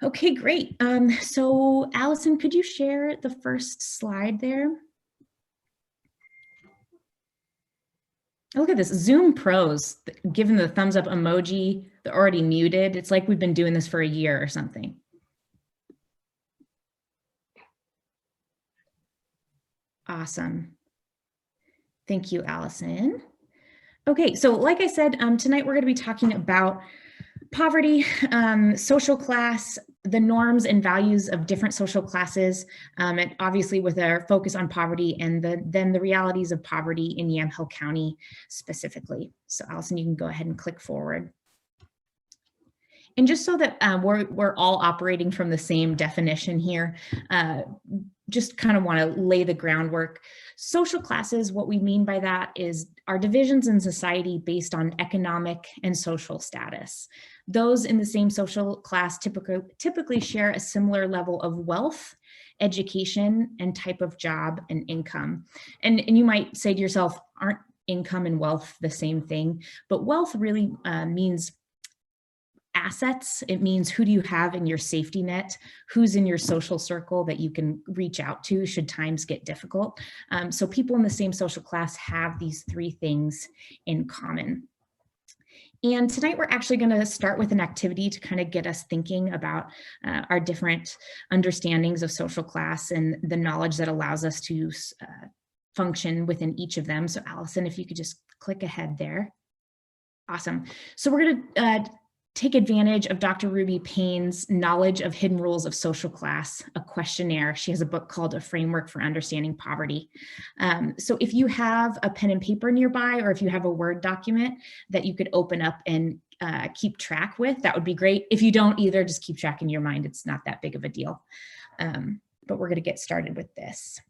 Okay, great. So Allison, could you share the first slide there? Look at this, Zoom pros, given the thumbs up emoji, they're already muted. It's like we've been doing this for a year or something. Awesome. Thank you, Allison. Okay, so like I said, tonight we're going to be talking about poverty, social class, the norms and values of different social classes, and obviously with our focus on poverty and then the realities of poverty in Yamhill County specifically. So Allison, you can go ahead and click forward. And just so that we're all operating from the same definition here, just kind of want to lay the groundwork. Social classes, what we mean by that is our divisions in society based on economic and social status. Those in the same social class typically share a similar level of wealth, education, and type of job and income. And you might say to yourself, aren't income and wealth the same thing? But wealth really means assets. It means who do you have in your safety net, who's in your social circle that you can reach out to should times get difficult. So people in the same social class have these three things in common. And tonight we're actually going to start with an activity to kind of get us thinking about our different understandings of social class and the knowledge that allows us to function within each of them. So Allison, if you could just click ahead there. Awesome. So we're going to take advantage of Dr. Ruby Payne's Knowledge of Hidden Rules of Social Class, a questionnaire. She has a book called A Framework for Understanding Poverty. So if you have a pen and paper nearby, or if you have a Word document that you could open up and keep track with, that would be great. If you don't either, just keep track in your mind. It's not that big of a deal. But we're going to get started with this.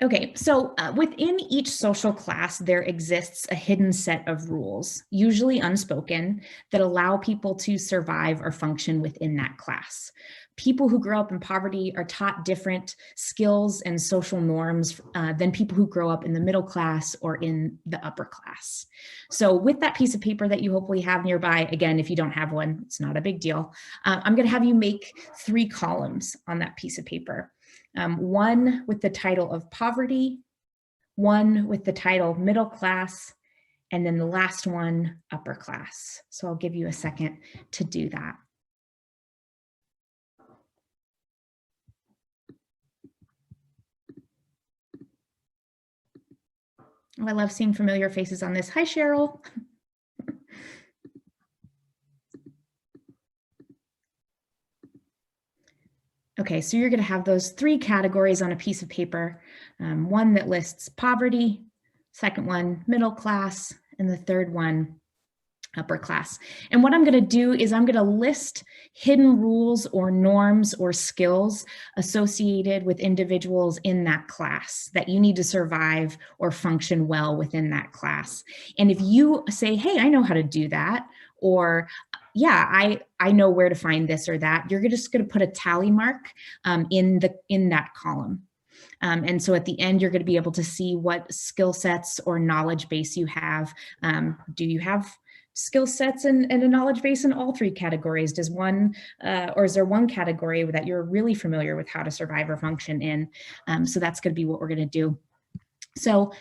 Okay, so within each social class, there exists a hidden set of rules, usually unspoken, that allow people to survive or function within that class. People who grow up in poverty are taught different skills and social norms than people who grow up in the middle class or in the upper class. So with that piece of paper that you hopefully have nearby, again, if you don't have one, it's not a big deal. I'm going to have you make 3 columns on that piece of paper. One with the title of poverty, one with the title middle class, and then the last one, upper class. So I'll give you a second to do that. Oh, I love seeing familiar faces on this. Hi, Cheryl. Okay, so you're going to have those 3 categories on a piece of paper. One that lists poverty, second one, middle class, and the third one, upper class. And what I'm going to do is I'm going to list hidden rules or norms or skills associated with individuals in that class that you need to survive or function well within that class. And if you say, hey, I know how to do that, or yeah, I know where to find this or that, you're just going to put a tally mark in that column. And so at the end, you're going to be able to see what skill sets or knowledge base you have. Do you have skill sets and a knowledge base in all 3 categories? Does one, or is there one category that you're really familiar with how to survive or function in? So that's going to be what we're going to do. So,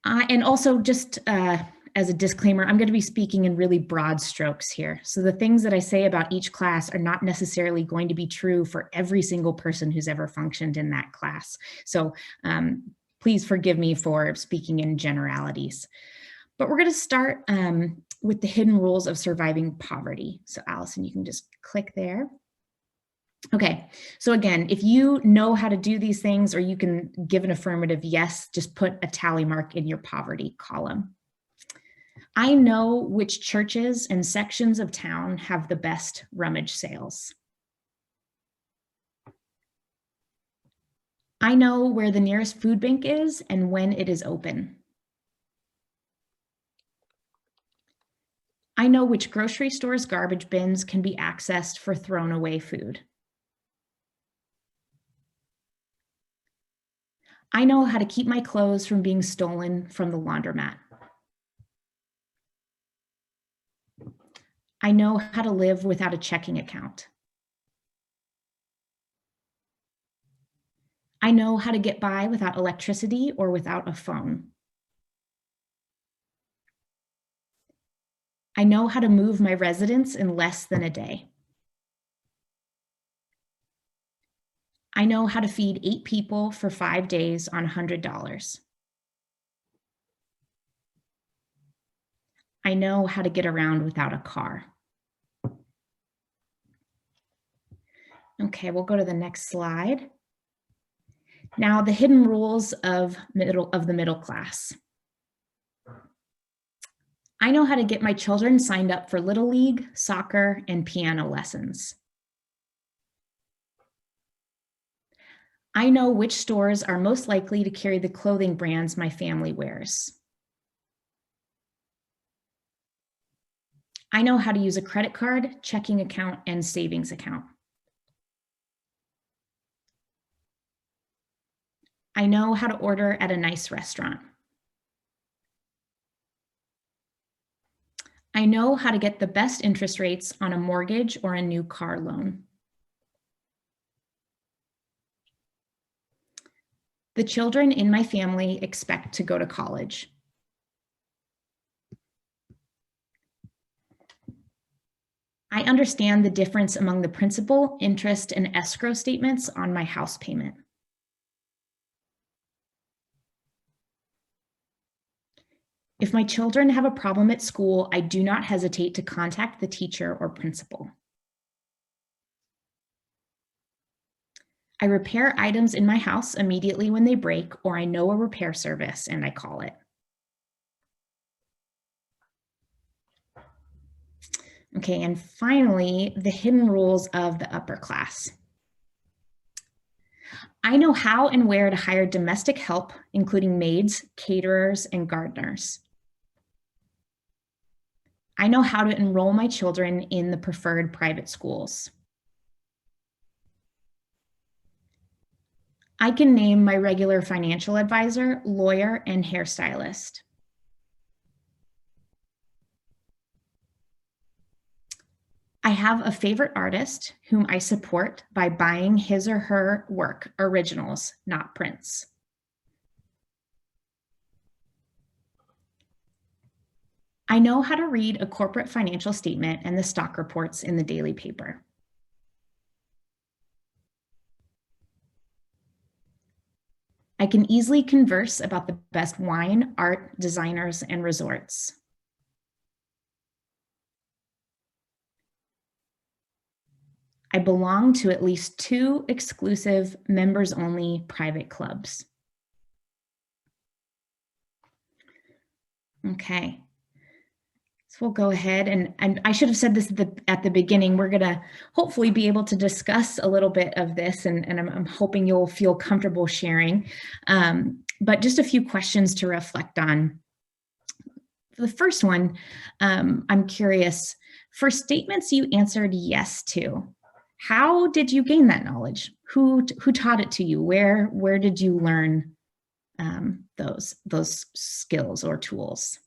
and also just as a disclaimer, I'm going to be speaking in really broad strokes here. So the things that I say about each class are not necessarily going to be true for every single person who's ever functioned in that class. So please forgive me for speaking in generalities. But we're going to start with the hidden rules of surviving poverty. So Allison, you can just click there. Okay, so again, if you know how to do these things, or you can give an affirmative yes, just put a tally mark in your poverty column. I know which churches and sections of town have the best rummage sales. I know where the nearest food bank is and when it is open. I know which grocery store's garbage bins can be accessed for thrown away food. I know how to keep my clothes from being stolen from the laundromat. I know how to live without a checking account. I know how to get by without electricity or without a phone. I know how to move my residence in less than a day. I know how to feed 8 people for 5 days on $100. I know how to get around without a car. Okay, we'll go to the next slide. Now, the hidden rules of the middle class. I know how to get my children signed up for Little League, soccer, and piano lessons. I know which stores are most likely to carry the clothing brands my family wears. I know how to use a credit card, checking account, and savings account. I know how to order at a nice restaurant. I know how to get the best interest rates on a mortgage or a new car loan. The children in my family expect to go to college. I understand the difference among the principal, interest, and escrow statements on my house payment. If my children have a problem at school, I do not hesitate to contact the teacher or principal. I repair items in my house immediately when they break, or I know a repair service and I call it. Okay, and finally, the hidden rules of the upper class. I know how and where to hire domestic help, including maids, caterers, and gardeners. I know how to enroll my children in the preferred private schools. I can name my regular financial advisor, lawyer, and hairstylist. I have a favorite artist whom I support by buying his or her work, originals, not prints. I know how to read a corporate financial statement and the stock reports in the daily paper. I can easily converse about the best wine, art, designers, and resorts. I belong to at least 2 exclusive members-only private clubs. Okay. So we'll go ahead and I should have said this at the beginning. We're gonna hopefully be able to discuss a little bit of this, and I'm hoping you'll feel comfortable sharing. But just a few questions to reflect on. For the first one, I'm curious, for statements you answered yes to, how did you gain that knowledge? Who taught it to you? Where did you learn those skills or tools?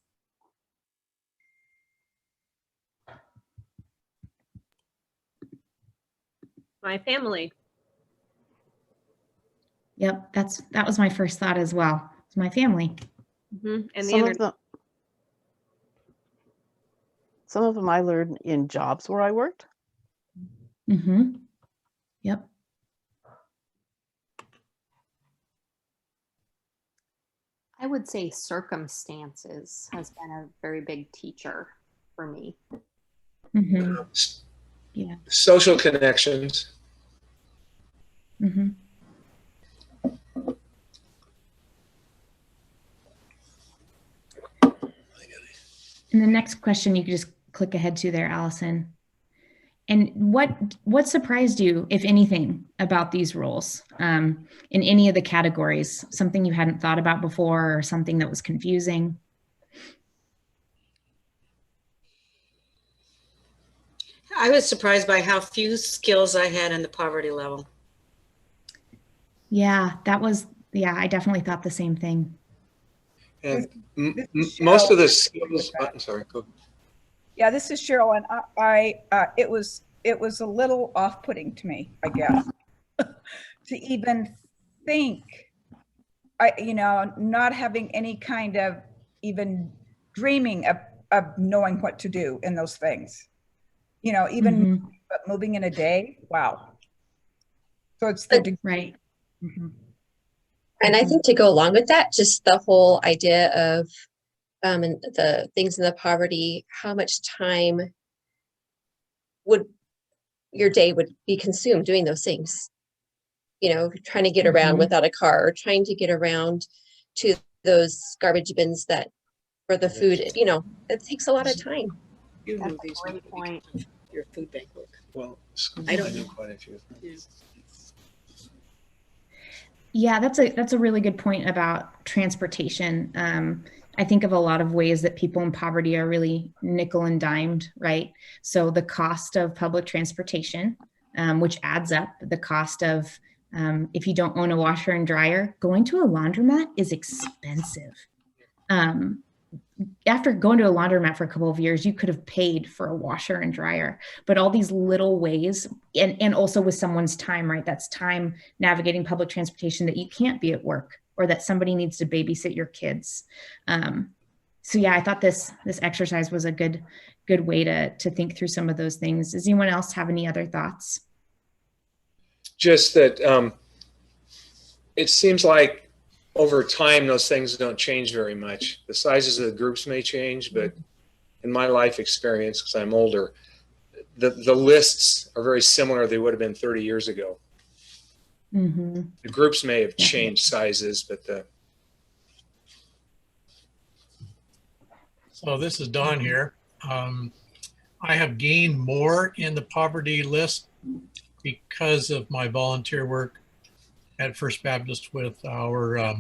My family. Yep, that was my first thought as well. It's my family. Mm-hmm. And the internet. Some of them I learned in jobs where I worked. Mm-hmm. Yep. I would say circumstances has been a very big teacher for me. Mm-hmm. Yeah. Social connections. Mm-hmm. And the next question you could just click ahead to there, Allison. And what surprised you, if anything, about these rules in any of the categories? Something you hadn't thought about before, or something that was confusing? I was surprised by how few skills I had in the poverty level. Yeah, I definitely thought the same thing. And most of the skills, I'm sorry, go. Yeah, this is Cheryl, and it was a little off-putting to me, I guess, to even think, not having any kind of even dreaming of knowing what to do in those things. Even but moving in a day, wow. So it's the Right. And I think to go along with that, just the whole idea of and the things in the poverty, how much time would your day would be consumed doing those things? Trying to get around without a car, or trying to get around to those garbage bins that for the food, it takes a lot of time. You That's know a these great point. your food bank work. Well, I don't know know. quite a few. Yeah, that's a really good point about transportation. I think of a lot of ways that people in poverty are really nickel and dimed, right? So the cost of public transportation, which adds up, the cost of, if you don't own a washer and dryer, going to a laundromat is expensive. After going to a laundromat for a couple of years, you could have paid for a washer and dryer, but all these little ways, and also with someone's time, right? That's time navigating public transportation that you can't be at work, or that somebody needs to babysit your kids. So yeah, I thought this exercise was a good way to think through some of those things. Does anyone else have any other thoughts? Just that it seems like over time, those things don't change very much. The sizes of the groups may change, but in my life experience, because I'm older, the lists are very similar. They would have been 30 years ago. The groups may have changed sizes, but So this is Don here. I have gained more in the poverty list because of my volunteer work at First Baptist with our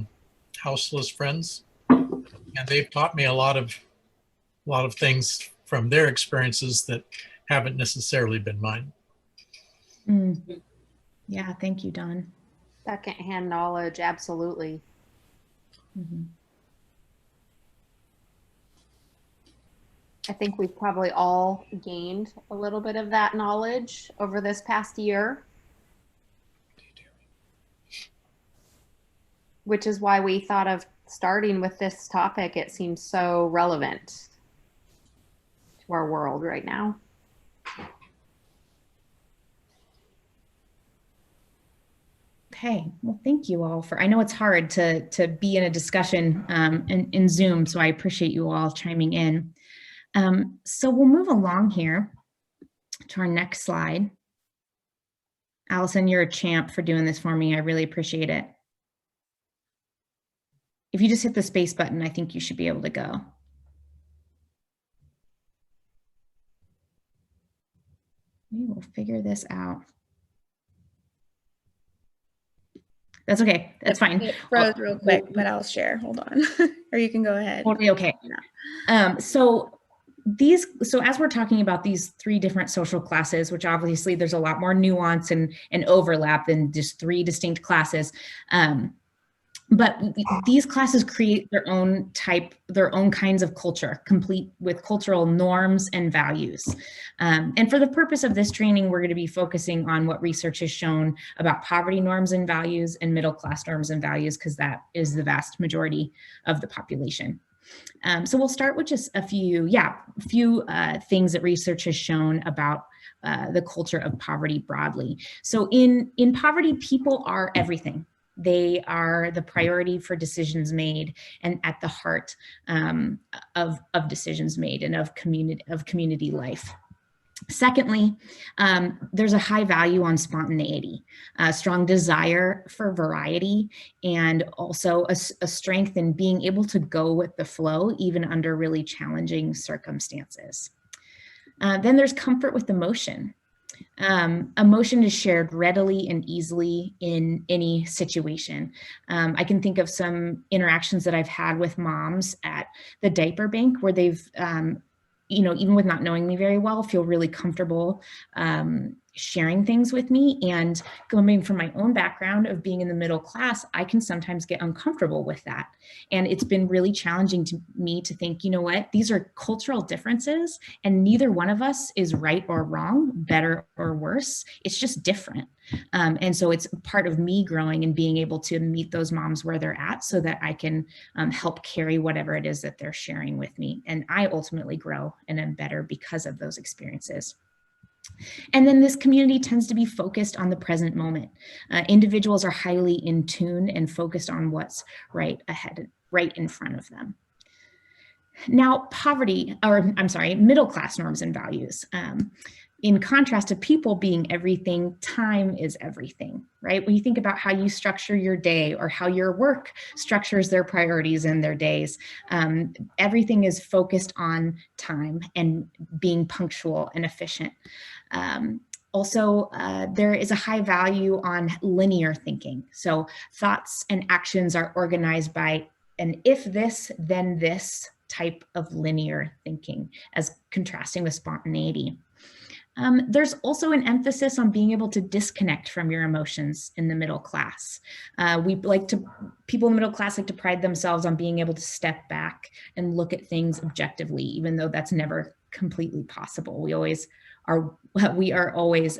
houseless friends, and they've taught me a lot of things from their experiences that haven't necessarily been mine. Yeah, thank you, Don. Secondhand knowledge, absolutely. I think we've probably all gained a little bit of that knowledge over this past year, which is why we thought of starting with this topic. It seems so relevant to our world right now. Okay, well, thank you all I know it's hard to be in a discussion in Zoom, so I appreciate you all chiming in. So we'll move along here to our next slide. Allison, you're a champ for doing this for me. I really appreciate it. If you just hit the space button, I think you should be able to go. We will figure this out. That's okay. That's fine. It froze real quick, but I'll share. Hold on. Or you can go ahead. Totally okay. So as we're talking about these three different social classes, which obviously there's a lot more nuance and overlap than just three distinct classes. But these classes create their own kinds of culture, complete with cultural norms and values. And for the purpose of this training, we're going to be focusing on what research has shown about poverty norms and values and middle class norms and values, because that is the vast majority of the population. So we'll start with just a few things that research has shown about the culture of poverty broadly. So in poverty, people are everything. They are the priority for decisions made and at the heart of decisions made and of community life. Secondly, there's a high value on spontaneity, a strong desire for variety, and also a strength in being able to go with the flow, even under really challenging circumstances. Then there's comfort with emotion. Emotion is shared readily and easily in any situation. I can think of some interactions that I've had with moms at the diaper bank where they've, even with not knowing me very well, feel really comfortable sharing things with me. And coming from my own background of being in the middle class, I can sometimes get uncomfortable with that. And it's been really challenging to me to think, you know what, these are cultural differences and neither one of us is right or wrong, better or worse. It's just different. And so it's part of me growing and being able to meet those moms where they're at so that I can help carry whatever it is that they're sharing with me. And I ultimately grow and am better because of those experiences. And then this community tends to be focused on the present moment. Individuals are highly in tune and focused on what's right ahead, right in front of them. Now, middle class norms and values. In contrast to people being everything, time is everything, right? When you think about how you structure your day or how your work structures their priorities in their days, everything is focused on time and being punctual and efficient. Also, there is a high value on linear thinking. So thoughts and actions are organized by an if this, then this type of linear thinking as contrasting with spontaneity. There's also an emphasis on being able to disconnect from your emotions in the middle class. People in the middle class like to pride themselves on being able to step back and look at things objectively, even though that's never completely possible. We are always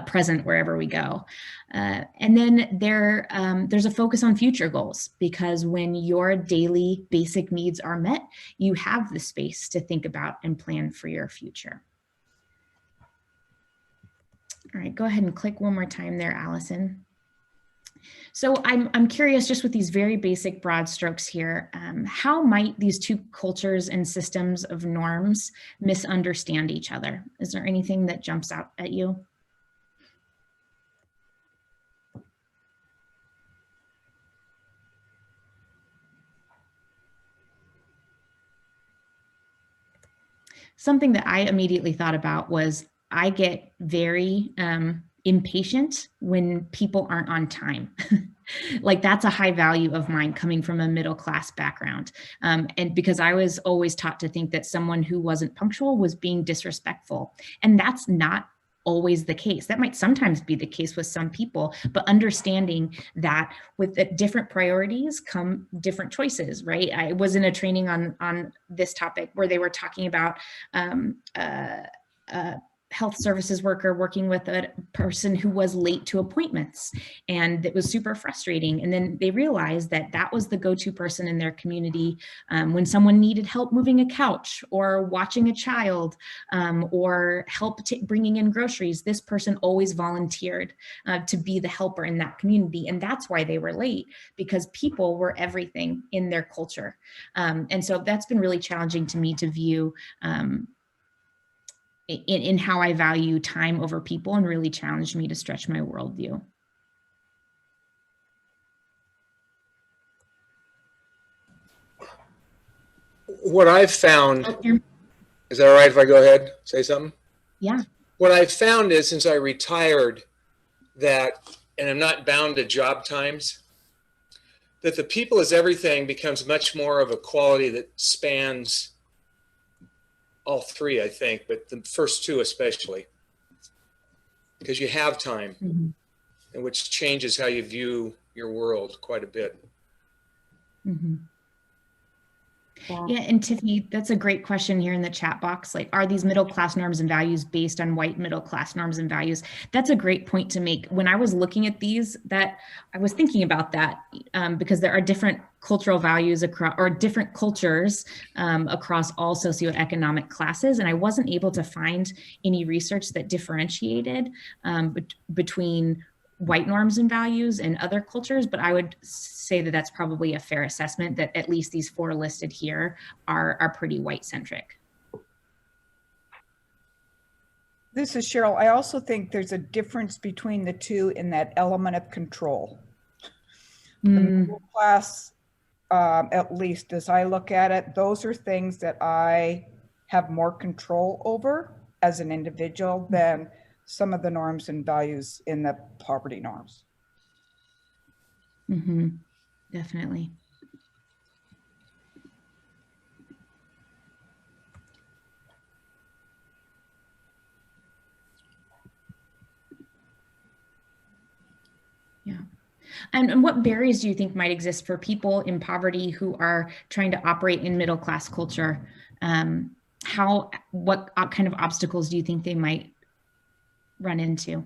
present wherever we go. And then there's a focus on future goals, because when your daily basic needs are met, you have the space to think about and plan for your future. All right, go ahead and click one more time there, Allison. So I'm curious, just with these very basic broad strokes here, how might these two cultures and systems of norms misunderstand each other? Is there anything that jumps out at you? Something that I immediately thought about was I get very impatient when people aren't on time. Like that's a high value of mine coming from a middle class background. And because I was always taught to think that someone who wasn't punctual was being disrespectful. And that's not always the case. That might sometimes be the case with some people, but understanding that with the different priorities come different choices, right? I was in a training on this topic where they were talking about health services worker working with a person who was late to appointments, and it was super frustrating. And then they realized that that was the go-to person in their community when someone needed help moving a couch or watching a child or help bringing in groceries. This person always volunteered to be the helper in that community, and that's why they were late, because people were everything in their culture. And so that's been really challenging to me to view in how I value time over people, and really challenged me to stretch my worldview. What I've found, is that all right if I go ahead, say something? Yeah. What I've found is, since I retired, that, and I'm not bound to job times, that the people is everything becomes much more of a quality that spans all three, I think, but the first two especially, because you have time, and which changes how you view your world quite a bit. Yeah, and Tiffany, that's a great question here in the chat box. Like, are these middle class norms and values based on white middle class norms and values? That's a great point to make. When I was looking at these, that I was thinking about that because there are different cultural values across, or different cultures across all socioeconomic classes, and I wasn't able to find any research that differentiated between white norms and values and other cultures, but I would say that that's probably a fair assessment, that at least these four listed here are pretty white centric. This is Cheryl. I also think there's a difference between the two in that element of control. The middle class, at least as I look at it, those are things that I have more control over as an individual than some of the norms and values in the poverty norms. Definitely. And what barriers do you think might exist for people in poverty who are trying to operate in middle class culture? What kind of obstacles do you think they might run into?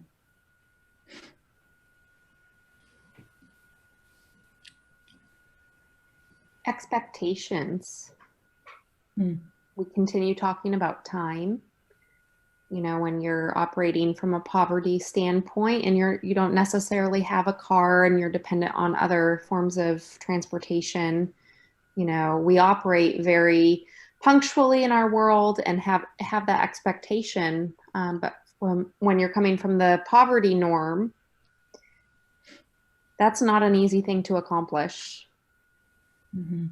Expectations. We continue talking about time. You know, when you're operating from a poverty standpoint and you don't necessarily have a car and you're dependent on other forms of transportation, you know, we operate very punctually in our world and have that expectation. But when you're coming from the poverty norm, that's not an easy thing to accomplish. Mm-hmm.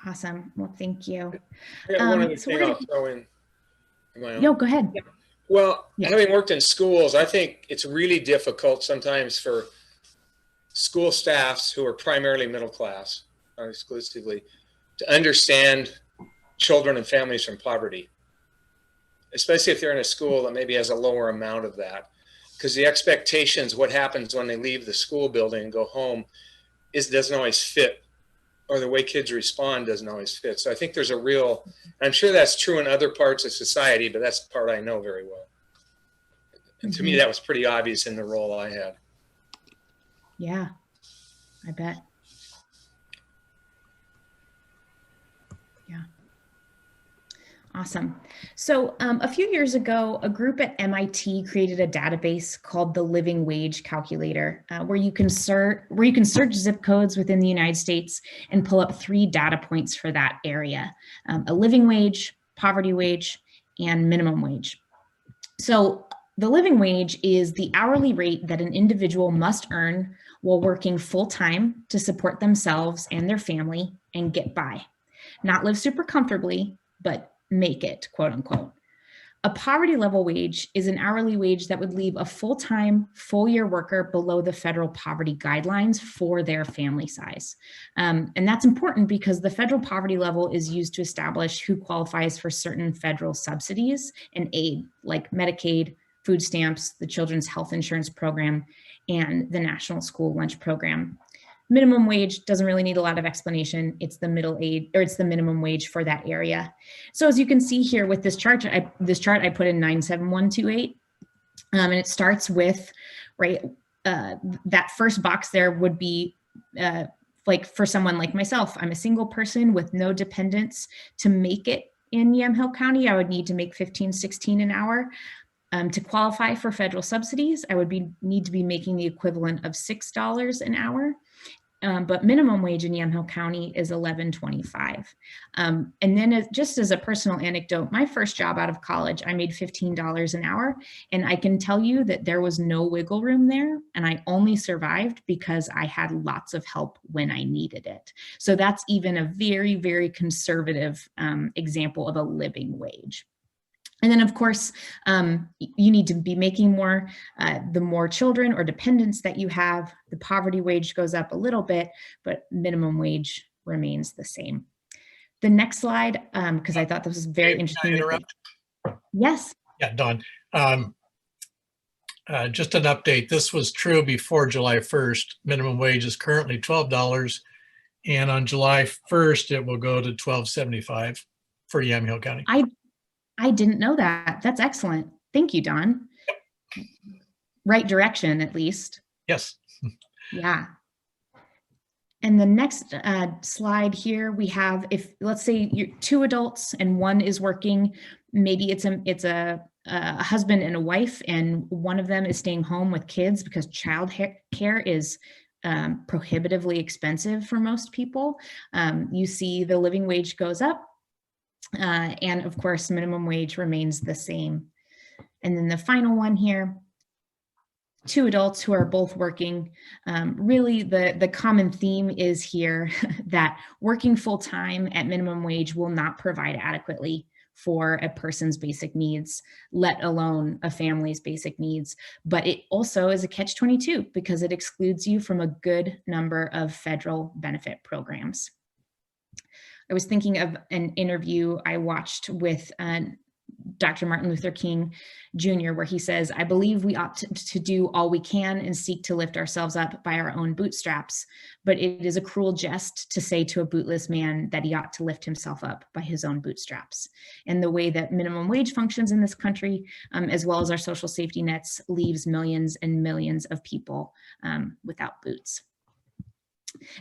Awesome. Well, thank you. I got one other so thing we're I'll throw in. No, go ahead. Well, Yeah. having worked in schools, I think it's really difficult sometimes for school staffs who are primarily middle class, not exclusively, to understand children and families from poverty, especially if they're in a school that maybe has a lower amount of that. Because the expectations, what happens when they leave the school building and go home, doesn't always fit, or the way kids respond doesn't always fit. So I think there's a real, I'm sure that's true in other parts of society, but that's the part I know very well. And to me, that was pretty obvious in the role I had. Yeah, I bet. Yeah. Awesome. So a few years ago, a group at MIT created a database called the Living Wage Calculator, where you can search zip codes within the United States and pull up 3 data points for that area: a living wage, poverty wage, and minimum wage. So the living wage is the hourly rate that an individual must earn while working full-time to support themselves and their family and get by. Not live super comfortably, but make it, quote unquote. A poverty level wage is an hourly wage that would leave a full-time, full-year worker below the federal poverty guidelines for their family size. And that's important because the federal poverty level is used to establish who qualifies for certain federal subsidies and aid, like Medicaid, food stamps, the Children's Health Insurance Program, and the National School Lunch Program. Minimum wage doesn't really need a lot of explanation. It's the minimum wage for that area. So as you can see here with this chart, I put in 97128, and it starts with, right, that first box there would be like for someone like myself. I'm a single person with no dependents. To make it in Yamhill County, I would need to make $15-16 an hour. To qualify for federal subsidies, I would need to be making the equivalent of $6 an hour. But minimum wage in Yamhill County is $11.25. And then just as a personal anecdote, my first job out of college, I made $15 an hour. And I can tell you that there was no wiggle room there. And I only survived because I had lots of help when I needed it. So that's even a very, very conservative example of a living wage. And then, of course, you need to be making more. The more children or dependents that you have, the poverty wage goes up a little bit, but minimum wage remains the same. The next slide, because I thought this was very interesting. Can I interrupt? Yes. Yeah, Dawn. Just an update. This was true before July 1st. Minimum wage is currently $12, and on July 1st, it will go to $12.75 for Yamhill County. I didn't know that. That's excellent. Thank you, Don. Right direction, at least. Yes. Yeah. And the next slide here, we have, if let's say you're 2 adults and one is working, maybe it's a husband and a wife, and one of them is staying home with kids because child care is prohibitively expensive for most people. You see the living wage goes up. And of course, minimum wage remains the same. And then the final one here, 2 adults who are both working. Really, the common theme is here that working full-time at minimum wage will not provide adequately for a person's basic needs, let alone a family's basic needs. But it also is a catch-22 because it excludes you from a good number of federal benefit programs. I was thinking of an interview I watched with Dr. Martin Luther King Jr., where he says, "I believe we ought to do all we can and seek to lift ourselves up by our own bootstraps. But it is a cruel jest to say to a bootless man that he ought to lift himself up by his own bootstraps." And the way that minimum wage functions in this country, as well as our social safety nets, leaves millions and millions of people without boots.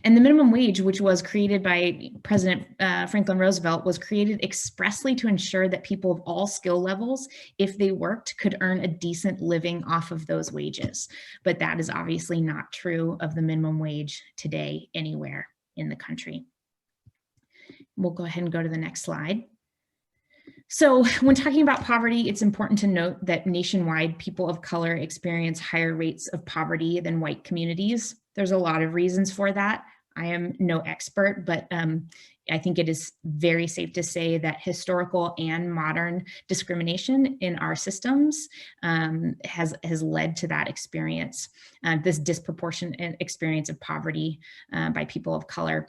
And the minimum wage, which was created by President Franklin Roosevelt, was created expressly to ensure that people of all skill levels, if they worked, could earn a decent living off of those wages. But that is obviously not true of the minimum wage today anywhere in the country. We'll go ahead and go to the next slide. So when talking about poverty, it's important to note that nationwide, people of color experience higher rates of poverty than white communities. There's a lot of reasons for that. I am no expert, but I think it is very safe to say that historical and modern discrimination in our systems has led to that experience, this disproportionate experience of poverty by people of color.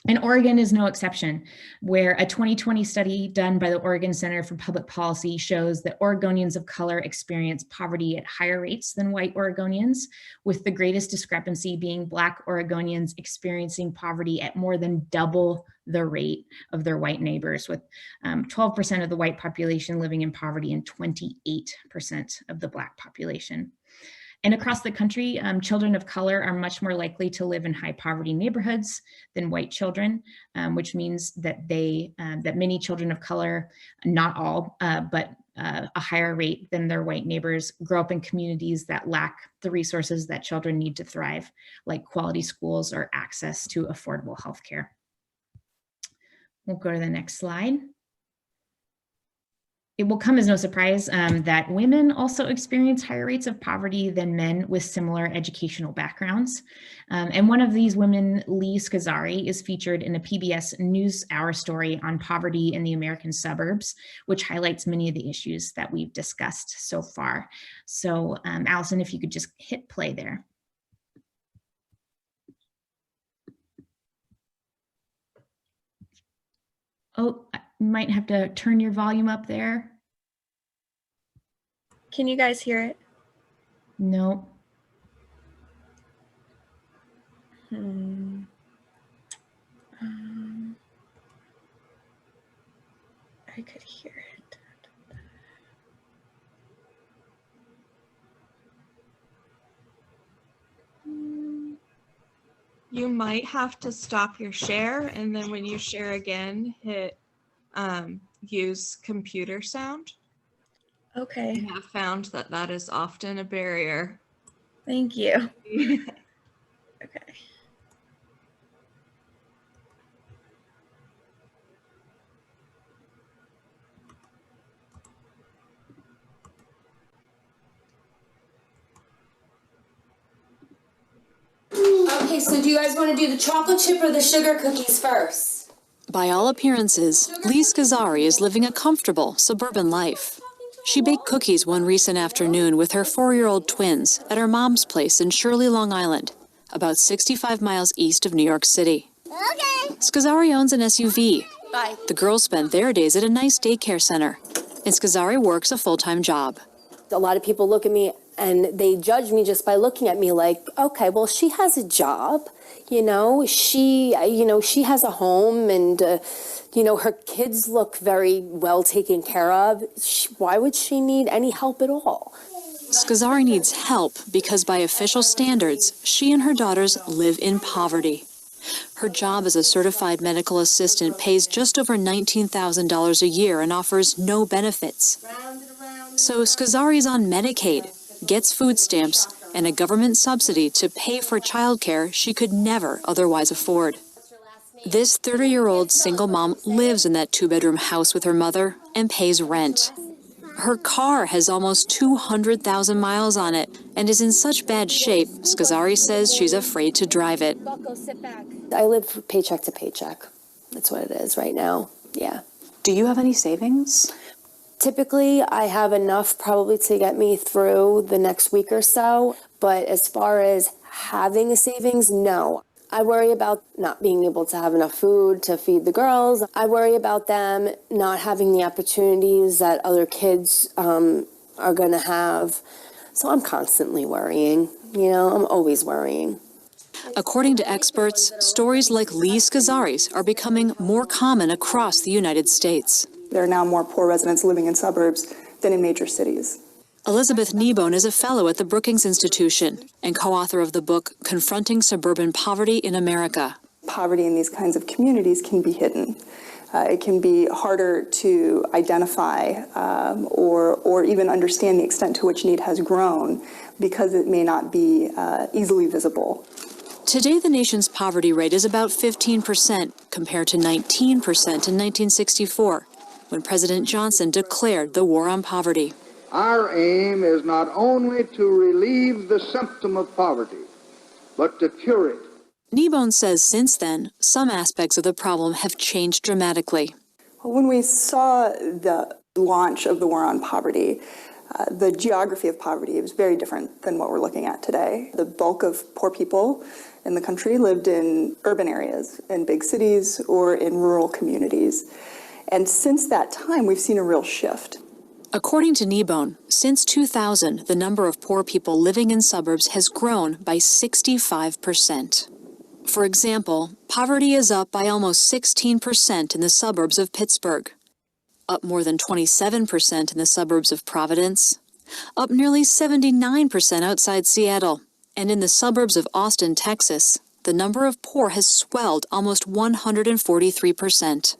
And Oregon is no exception, where a 2020 study done by the Oregon Center for Public Policy shows that Oregonians of color experience poverty at higher rates than white Oregonians, with the greatest discrepancy being Black Oregonians experiencing poverty at more than double the rate of their white neighbors, with 12% of the white population living in poverty and 28% of the Black population. And across the country, children of color are much more likely to live in high poverty neighborhoods than white children, which means that that many children of color, not all, but a higher rate than their white neighbors, grow up in communities that lack the resources that children need to thrive, like quality schools or access to affordable healthcare. We'll go to the next slide. It will come as no surprise that women also experience higher rates of poverty than men with similar educational backgrounds. And one of these women, Lee Scazzari, is featured in a PBS NewsHour story on poverty in the American suburbs, which highlights many of the issues that we've discussed so far. So Allison, if you could just hit play there. Oh, might have to turn your volume up there. Can you guys hear it? No. I could hear it. You might have to stop your share, and then when you share again, hit use computer sound. Okay. I have found that that is often a barrier. Thank you. Okay. Okay, so do you guys want to do the chocolate chip or the sugar cookies first? By all appearances, Lee Scazzari is living a comfortable suburban life. She baked cookies one recent afternoon with her 4-year-old twins at her mom's place in Shirley, Long Island, about 65 miles east of New York City. Okay. Scazzari owns an SUV. Bye. The girls spend their days at a nice daycare center, and Scazzari works a full-time job. A lot of people look at me and they judge me just by looking at me like, okay, well, she has a job, she has a home and, her kids look very well taken care of. Why would she need any help at all? Scazzari needs help because by official standards, she and her daughters live in poverty. Her job as a certified medical assistant pays just over $19,000 a year and offers no benefits. So Scazzari's on Medicaid, gets food stamps, and a government subsidy to pay for childcare she could never otherwise afford. This 30-year-old single mom lives in that 2-bedroom house with her mother and pays rent. Her car has almost 200,000 miles on it and is in such bad shape, Scazzari says she's afraid to drive it. I live paycheck to paycheck. That's what it is right now. Yeah. Do you have any savings? Typically, I have enough probably to get me through the next week or so. But as far as having a savings, no. I worry about not being able to have enough food to feed the girls. I worry about them not having the opportunities that other kids are going to have. So I'm constantly worrying. You know, I'm always worrying. According to experts, stories like Lee Scazzari's are becoming more common across the United States. There are now more poor residents living in suburbs than in major cities. Elizabeth Kneebone is a fellow at the Brookings Institution and co-author of the book Confronting Suburban Poverty in America. Poverty in these kinds of communities can be hidden. It can be harder to identify or even understand the extent to which need has grown because it may not be easily visible. Today, the nation's poverty rate is about 15% compared to 19% in 1964, when President Johnson declared the war on poverty. Our aim is not only to relieve the symptom of poverty, but to cure it. Kneebone says since then, some aspects of the problem have changed dramatically. When we saw the launch of the war on poverty, the geography of poverty was very different than what we're looking at today. The bulk of poor people in the country lived in urban areas, in big cities, or in rural communities. And since that time, we've seen a real shift. According to Kneebone, since 2000, the number of poor people living in suburbs has grown by 65%. For example, poverty is up by almost 16% in the suburbs of Pittsburgh, up more than 27% in the suburbs of Providence, up nearly 79% outside Seattle, and in the suburbs of Austin, Texas, the number of poor has swelled almost 143%.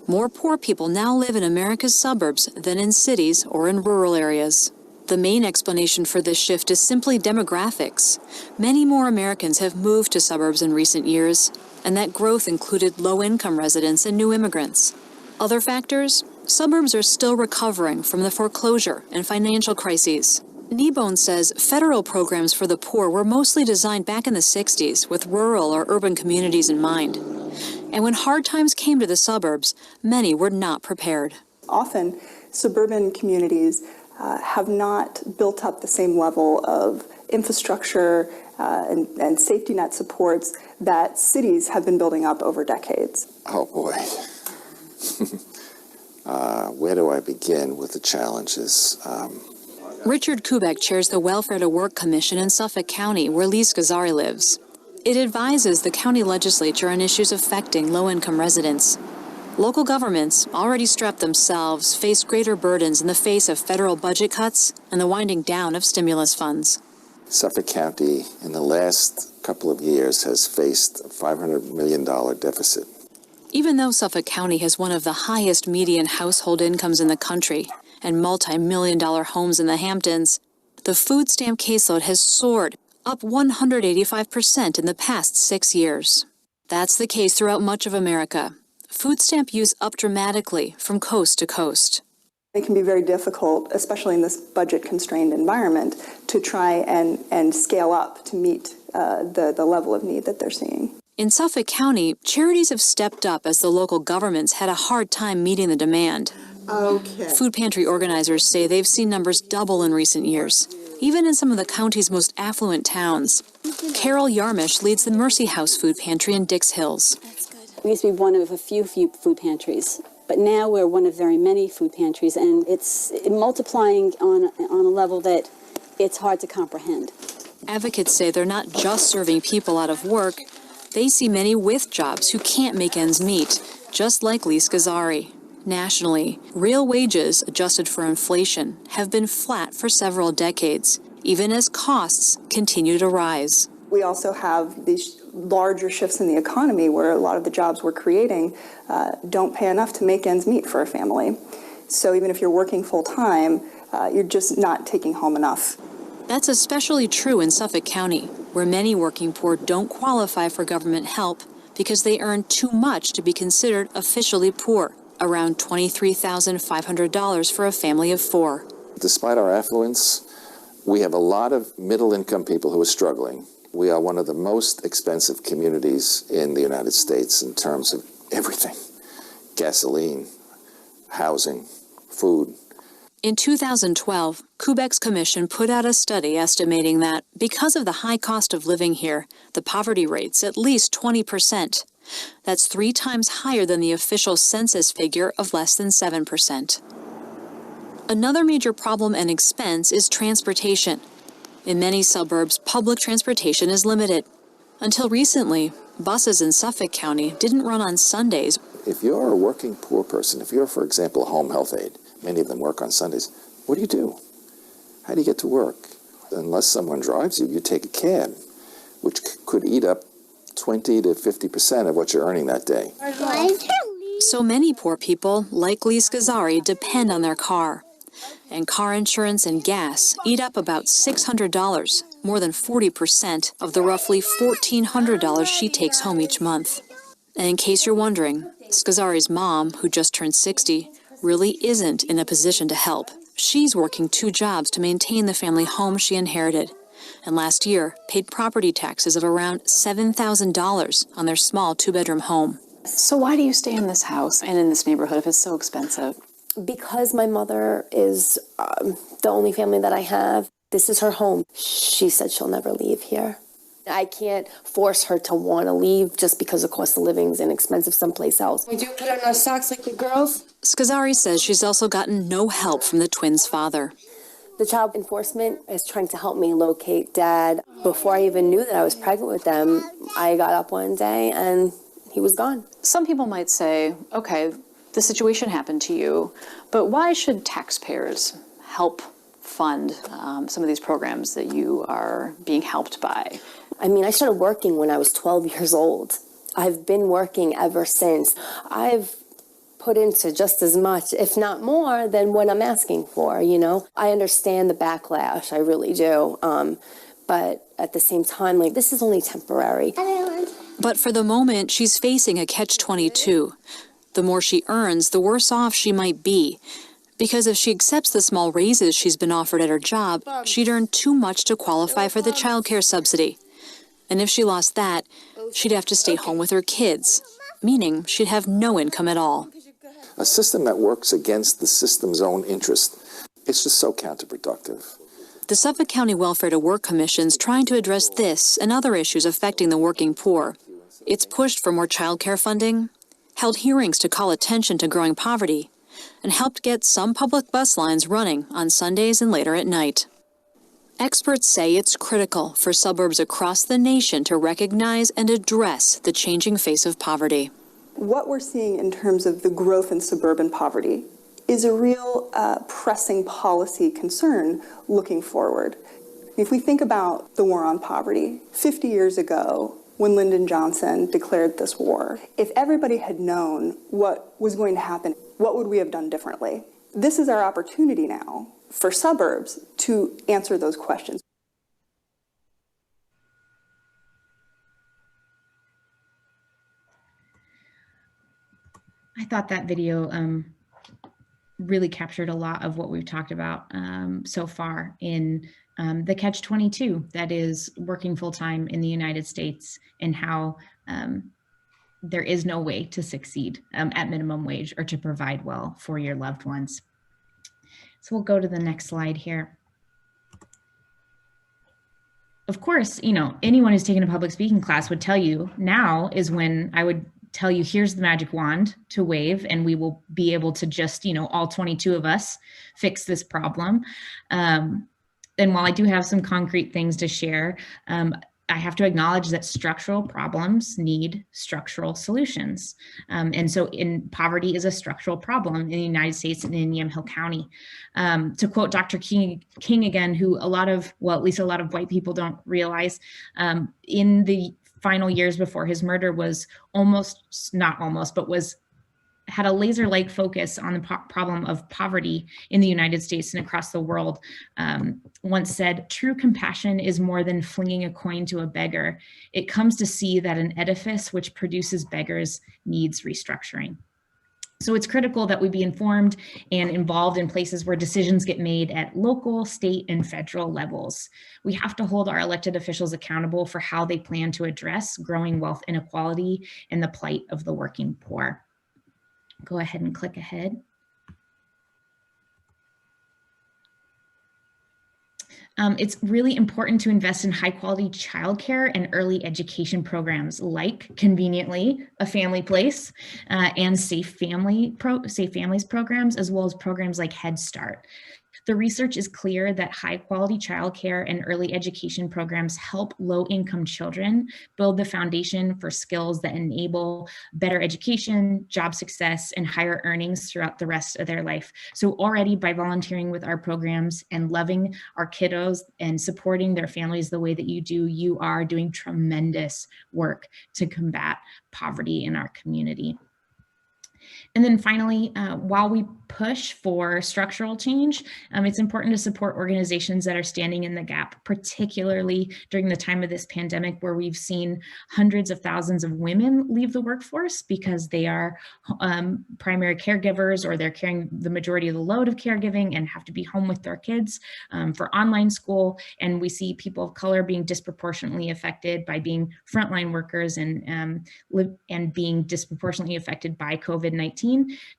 More poor people now live in America's suburbs than in cities or in rural areas. The main explanation for this shift is simply demographics. Many more Americans have moved to suburbs in recent years, and that growth included low-income residents and new immigrants. Other factors? Suburbs are still recovering from the foreclosure and financial crises. Kneebone says federal programs for the poor were mostly designed back in the 60s with rural or urban communities in mind. And when hard times came to the suburbs, many were not prepared. Often, suburban communities have not built up the same level of infrastructure and safety net supports that cities have been building up over decades. Oh boy. Where do I begin with the challenges? Richard Kubek chairs the Welfare to Work Commission in Suffolk County, where Lee Scazzari lives. It advises the county legislature on issues affecting low-income residents. Local governments, already strapped themselves, face greater burdens in the face of federal budget cuts and the winding down of stimulus funds. Suffolk County, in the last couple of years, has faced a $500 million deficit. Even though Suffolk County has one of the highest median household incomes in the country and multi-million-dollar homes in the Hamptons, the food stamp caseload has soared, up 185% in the past 6 years. That's the case throughout much of America. Food stamp use up dramatically from coast to coast. It can be very difficult, especially in this budget-constrained environment, to try and scale up to meet the level of need that they're seeing. In Suffolk County, charities have stepped up as the local governments had a hard time meeting the demand. Okay. Food pantry organizers say they've seen numbers double in recent years, even in some of the county's most affluent towns. Carol Yarmish leads the Mercy House Food Pantry in Dix Hills. We used to be one of a few food pantries, but now we're one of very many food pantries, and it's multiplying on a level that it's hard to comprehend. Advocates say they're not just serving people out of work. They see many with jobs who can't make ends meet, just like Lee Scazzari. Nationally, real wages, adjusted for inflation, have been flat for several decades, even as costs continue to rise. We also have these larger shifts in the economy where a lot of the jobs we're creating don't pay enough to make ends meet for a family. So even if you're working full-time, you're just not taking home enough. That's especially true in Suffolk County, where many working poor don't qualify for government help because they earn too much to be considered officially poor, around $23,500 for a family of 4. Despite our affluence, we have a lot of middle-income people who are struggling. We are one of the most expensive communities in the United States in terms of everything: gasoline, housing, food. In 2012, Kubek's commission put out a study estimating that, because of the high cost of living here, the poverty rate's at least 20%. That's 3 times higher than the official census figure of less than 7%. Another major problem and expense is transportation. In many suburbs, public transportation is limited. Until recently, buses in Suffolk County didn't run on Sundays. If you're a working poor person, if you're, for example, a home health aide, many of them work on Sundays, what do? How do you get to work? Unless someone drives you, you take a cab, which could eat up 20 to 50% of what you're earning that day. So many poor people, like Lee Scazzari, depend on their car. And car insurance and gas eat up about $600, more than 40% of the roughly $1,400 she takes home each month. And in case you're wondering, Scazzari's mom, who just turned 60, really isn't in a position to help. She's working 2 jobs to maintain the family home she inherited, and last year paid property taxes of around $7,000 on their small 2-bedroom home. So why do you stay in this house and in this neighborhood if it's so expensive? Because my mother is the only family that I have. This is her home. She said she'll never leave here. I can't force her to want to leave just because the cost of living is inexpensive someplace else. We do put on our socks like the girls. Scazzari says she's also gotten no help from the twins' father. The child enforcement is trying to help me locate Dad. Before I even knew that I was pregnant with them, I got up one day and he was gone. Some people might say, okay, the situation happened to you, but why should taxpayers help fund some of these programs that you are being helped by? I mean, I started working when I was 12 years old. I've been working ever since. I've put into just as much, if not more, than what I'm asking for, you know? I understand the backlash, I really do. But at the same time, like, this is only temporary. But for the moment, she's facing a catch-22. The more she earns, the worse off she might be. Because if she accepts the small raises she's been offered at her job, she'd earn too much to qualify for the childcare subsidy. And if she lost that, she'd have to stay home with her kids, meaning she'd have no income at all. A system that works against the system's own interest, it's just so counterproductive. The Suffolk County Welfare to Work Commission's trying to address this and other issues affecting the working poor. It's pushed for more childcare funding, held hearings to call attention to growing poverty, and helped get some public bus lines running on Sundays and later at night. Experts say it's critical for suburbs across the nation to recognize and address the changing face of poverty. What we're seeing in terms of the growth in suburban poverty is a real pressing policy concern looking forward. If we think about the war on poverty, 50 years ago, when Lyndon Johnson declared this war, if everybody had known what was going to happen, what would we have done differently? This is our opportunity now for suburbs to answer those questions. I thought that video really captured a lot of what we've talked about so far in the catch-22 that is working full-time in the United States, and how there is no way to succeed at minimum wage or to provide well for your loved ones. So we'll go to the next slide here. Of course, you know, anyone who's taken a public speaking class would tell you now is when I would tell you, here's the magic wand to wave, and we will be able to just, you know, all 22 of us fix this problem. And while I do have some concrete things to share, I have to acknowledge that structural problems need structural solutions. And so poverty is a structural problem in the United States and in Yamhill County. To quote Dr. King again, who at least a lot of white people don't realize, in the final years before his murder was had a laser-like focus on the problem of poverty in the United States and across the world, once said, "True compassion is more than flinging a coin to a beggar. It comes to see that an edifice which produces beggars needs restructuring." So it's critical that we be informed and involved in places where decisions get made at local, state, and federal levels. We have to hold our elected officials accountable for how they plan to address growing wealth inequality and the plight of the working poor. Go ahead and click ahead. It's really important to invest in high quality childcare and early education programs like conveniently a family place and safe families programs, as well as programs like Head Start. The research is clear that high quality childcare and early education programs help low-income children build the foundation for skills that enable better education, job success, and higher earnings throughout the rest of their life. So already by volunteering with our programs and loving our kiddos and supporting their families the way that you do, you are doing tremendous work to combat poverty in our community. And then finally, while we push for structural change, it's important to support organizations that are standing in the gap, particularly during the time of this pandemic where we've seen hundreds of thousands of women leave the workforce because they are primary caregivers or they're carrying the majority of the load of caregiving and have to be home with their kids for online school. And we see people of color being disproportionately affected by being frontline workers and being disproportionately affected by COVID-19,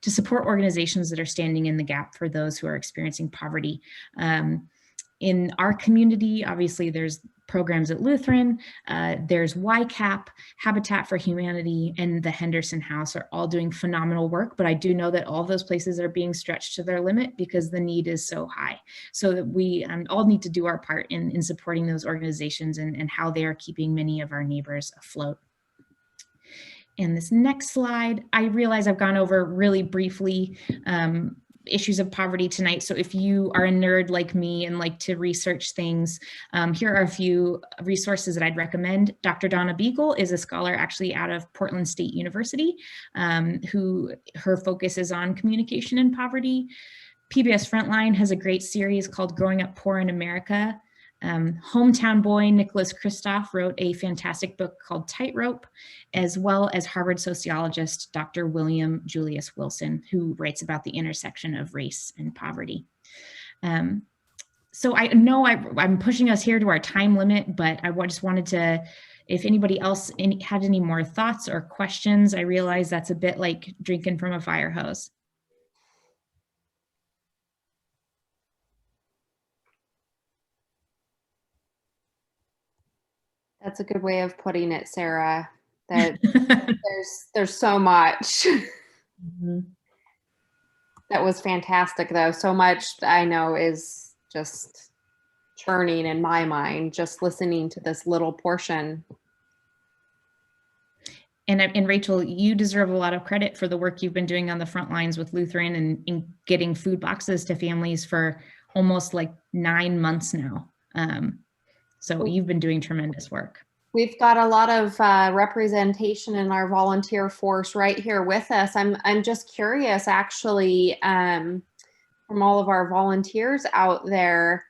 to support organizations that are standing in the gap for those who are experiencing poverty. In our community, obviously there's programs at Lutheran, there's YCAP, Habitat for Humanity, and the Henderson House are all doing phenomenal work, but I do know that all those places are being stretched to their limit because the need is so high. So that we all need to do our part in supporting those organizations and how they are keeping many of our neighbors afloat. And this next slide, I realize I've gone over really briefly issues of poverty tonight. So if you are a nerd like me and like to research things, here are a few resources that I'd recommend. Dr. Donna Beagle is a scholar actually out of Portland State University, her focus is on communication and poverty. PBS Frontline has a great series called Growing Up Poor in America. Hometown boy Nicholas Kristof wrote a fantastic book called Tightrope, as well as Harvard sociologist Dr. William Julius Wilson, who writes about the intersection of race and poverty. So I know I'm pushing us here to our time limit, but I just wanted to, if anybody else had any more thoughts or questions, I realize that's a bit like drinking from a fire hose. That's a good way of putting it, Sarah. That there's so much. Mm-hmm. That was fantastic, though. So much I know is just churning in my mind, just listening to this little portion. And Rachel, you deserve a lot of credit for the work you've been doing on the front lines with Lutheran and getting food boxes to families for almost like 9 months now. So you've been doing tremendous work. We've got a lot of representation in our volunteer force right here with us. I'm just curious, actually, from all of our volunteers out there,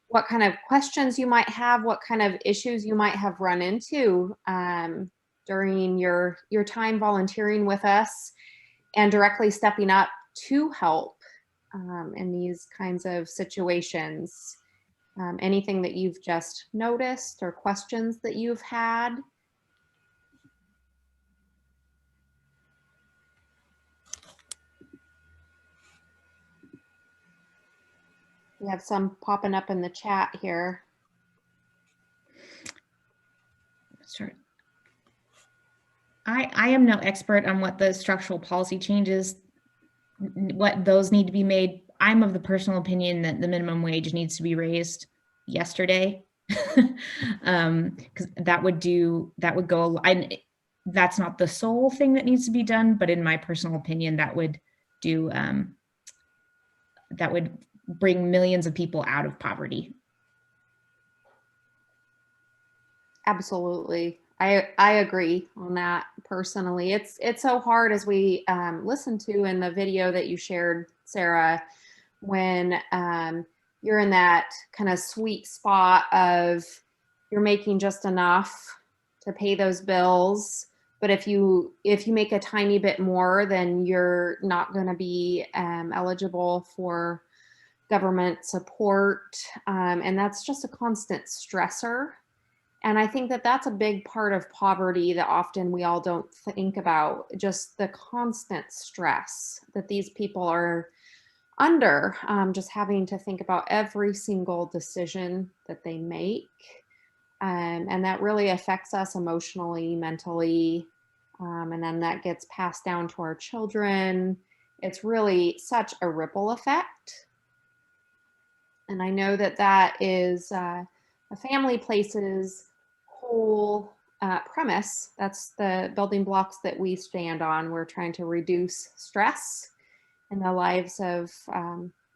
what kind of questions you might have, what kind of issues you might have run into during your time volunteering with us and directly stepping up to help in these kinds of situations. Anything that you've just noticed or questions that you've had? We have some popping up in the chat here. Sure. I am no expert on what the structural policy changes, what those need to be made. I'm of the personal opinion that the minimum wage needs to be raised yesterday. Because that would go, that's not the sole thing that needs to be done, but in my personal opinion, that would bring millions of people out of poverty. Absolutely. I agree on that personally. It's so hard, as we listened to in the video that you shared, Sarah, when you're in that kind of sweet spot of you're making just enough to pay those bills, but if you make a tiny bit more, then you're not going to be eligible for government support, and that's just a constant stressor. And I think that that's a big part of poverty that often we all don't think about, just the constant stress that these people are under, just having to think about every single decision that they make. And that really affects us emotionally, mentally, and then that gets passed down to our children. It's really such a ripple effect. And I know that that is a family place's whole premise. That's the building blocks that we stand on. We're trying to reduce stress in the lives of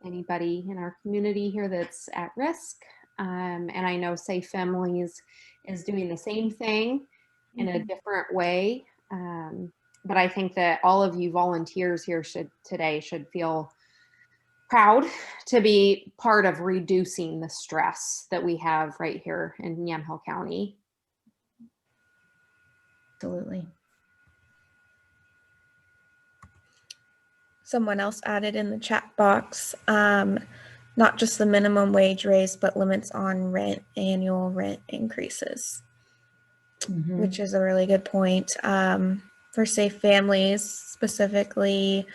anybody in our community here that's at risk. And I know Safe Families is doing the same thing in a different way. But I think that all of you volunteers here today should feel proud to be part of reducing the stress that we have right here in Yamhill County. Absolutely. Someone else added in the chat box, not just the minimum wage raise, but limits on annual rent increases, which is a really good point. For Safe Families specifically,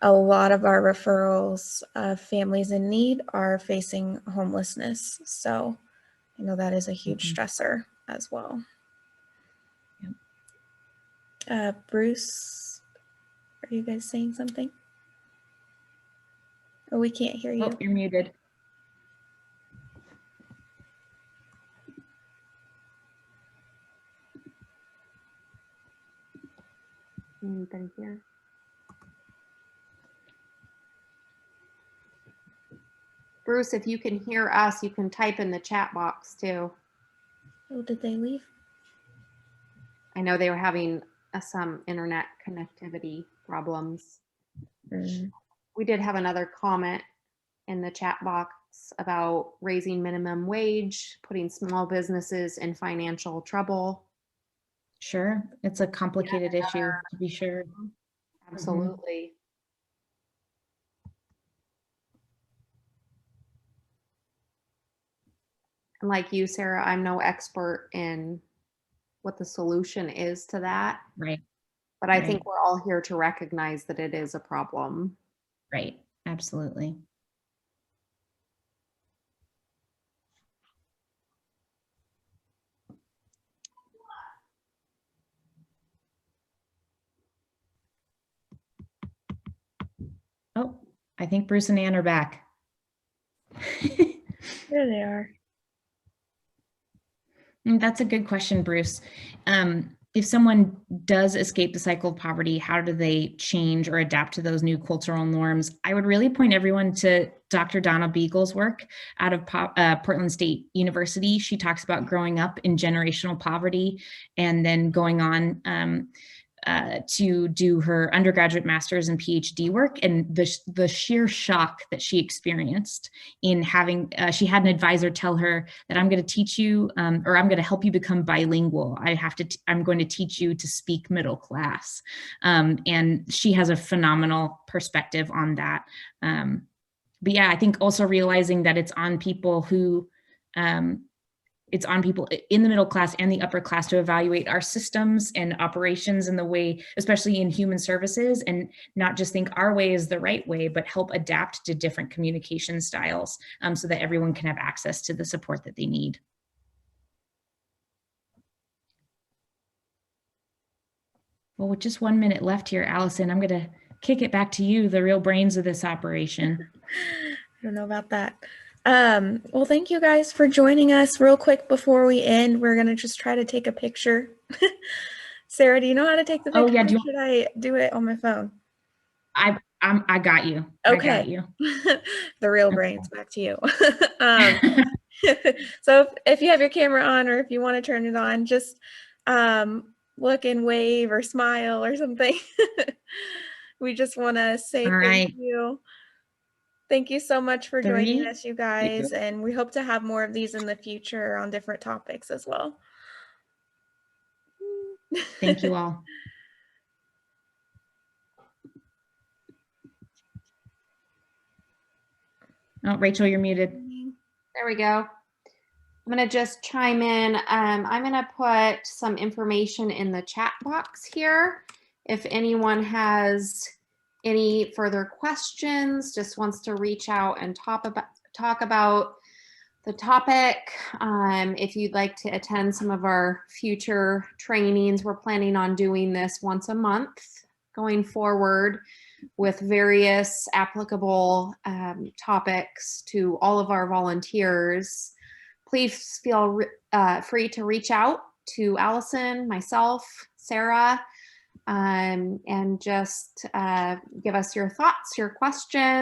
a lot of our referrals of families in need are facing homelessness. So I know that is a huge stressor as well. Bruce, are you guys saying something? Oh, we can't hear you. Oh, you're muted. Anybody here? Bruce, if you can hear us, you can type in the chat box too. Oh, did they leave? I know they were having some internet connectivity problems. We did have another comment in the chat box about raising minimum wage, putting small businesses in financial trouble. Sure. It's a complicated issue, to be sure. Absolutely. And like you, Sarah, I'm no expert in what the solution is to that. Right. But I think we're all here to recognize that it is a problem. Right. Absolutely. Oh, I think Bruce and Ann are back. There they are. That's a good question, Bruce. If someone does escape the cycle of poverty, how do they change or adapt to those new cultural norms? I would really point everyone to Dr. Donna Beagle's work out of Portland State University. She talks about growing up in generational poverty and then going on to do her undergraduate, master's, and PhD work, and the sheer shock that she experienced in having, she had an advisor tell her that I'm going to teach you, or I'm going to help you become bilingual. I'm going to teach you to speak middle class. And she has a phenomenal perspective on that. But yeah, I think also realizing that it's on people who, it's on people in the middle class and the upper class to evaluate our systems and operations in the way, especially in human services, and not just think our way is the right way, but help adapt to different communication styles so that everyone can have access to the support that they need. Well, with just 1 minute left here, Allison, I'm going to kick it back to you, the real brains of this operation. I don't know about that. Well, thank you guys for joining us. Real quick before we end, we're gonna just try to take a picture. Sarah, do you know how to take the picture? Oh yeah, should I do it on my phone? I got you. Okay. I got you. The real brains, back to you. So if you have your camera on, or if you want to turn it on, just look and wave or smile or something. We just want to say thank you. Thank you so much for joining us, you guys, and we hope to have more of these in the future on different topics as well. Thank you all. Oh, Rachel, you're muted. There we go. I'm going to just chime in. I'm going to put some information in the chat box here. If anyone has any further questions, just wants to reach out and talk about the topic. If you'd like to attend some of our future trainings, we're planning on doing this once a month going forward with various applicable topics to all of our volunteers. Please feel free to reach out to Allison, myself, Sarah, and just give us your thoughts, your questions.